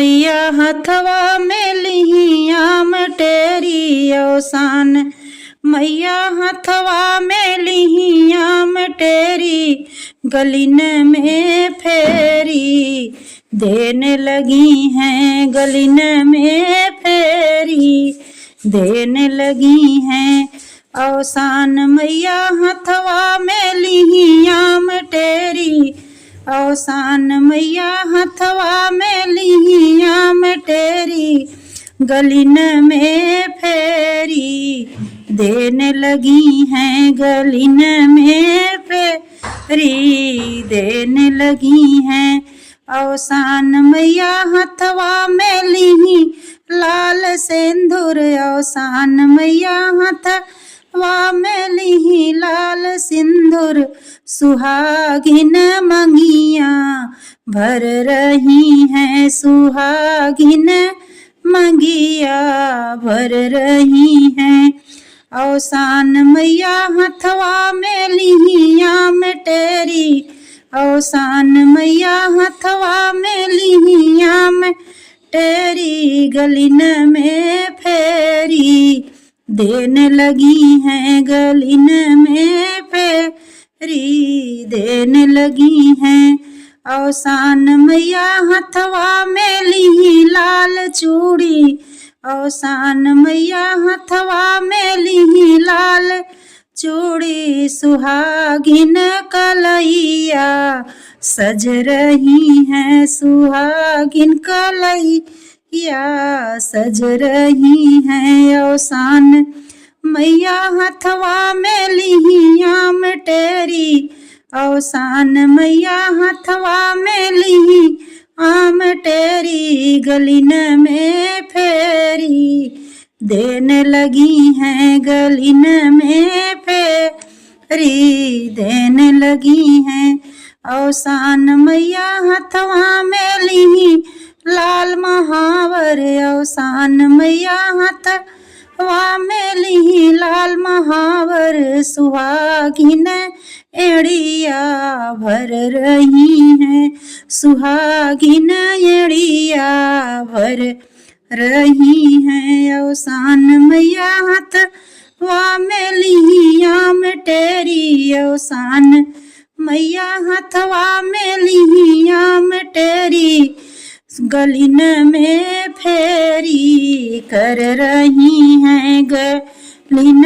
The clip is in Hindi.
मैया हथवा में लिहियाम टेरी अवसान, मैया हथवा में लिहियाम टेरी गलिन में फेरी देने लगी हैं, गलिन में फेरी देने लगी हैं। अवसान मैया हथवा में लिहियाम टेरी, अवसान मैया हथवा में लिहियाम टेरी गलिन में फेरी देने लगी हैं, गलिन में फेरी देने लगी हैं। अवसान मैया हथवा में लिही लाल सिंदूर, अवसान मैया हथवा में लिही लाल सिंदूर सुहागिन मंगिया भर रही हैं, सुहागिन मंगिया भर रही हैं। अवसान मैया हथवा में लिहियाम टेरी, अवसान मैया हथवा में लिहियाम टेरी गलिन में फेरी देने लगी हैं, गलिन में फेरी देने लगी हैं। अवसान मैया हथवा में लिही लाल चूड़ी, अवसान मैया हथवा में लिही लाल चूड़ी सुहागिन कलैया सज रही हैं, सुहागिन कलैया सज रही हैं। अवसान मैया हथवा में लिहियाम टेरी, अवसान मैया हथवा में लिही आम टेरी गलिन में फेरी देने लगी हैं, गलिन में फेरी देने लगी हैं। अवसान मैया हथवा में लिही लाल महावर, अवसान मैया हथवा में लिही लाल महावर सुहागिन एड़िया भर रही हैं, सुहागिन एड़िया भर रही हैं। अवसान मैया हथवा में लिहियाम टेरी, अवसान मैया हथवा में लिहियाम टेरी गलिन में फेरी कर रही हैं, गलिन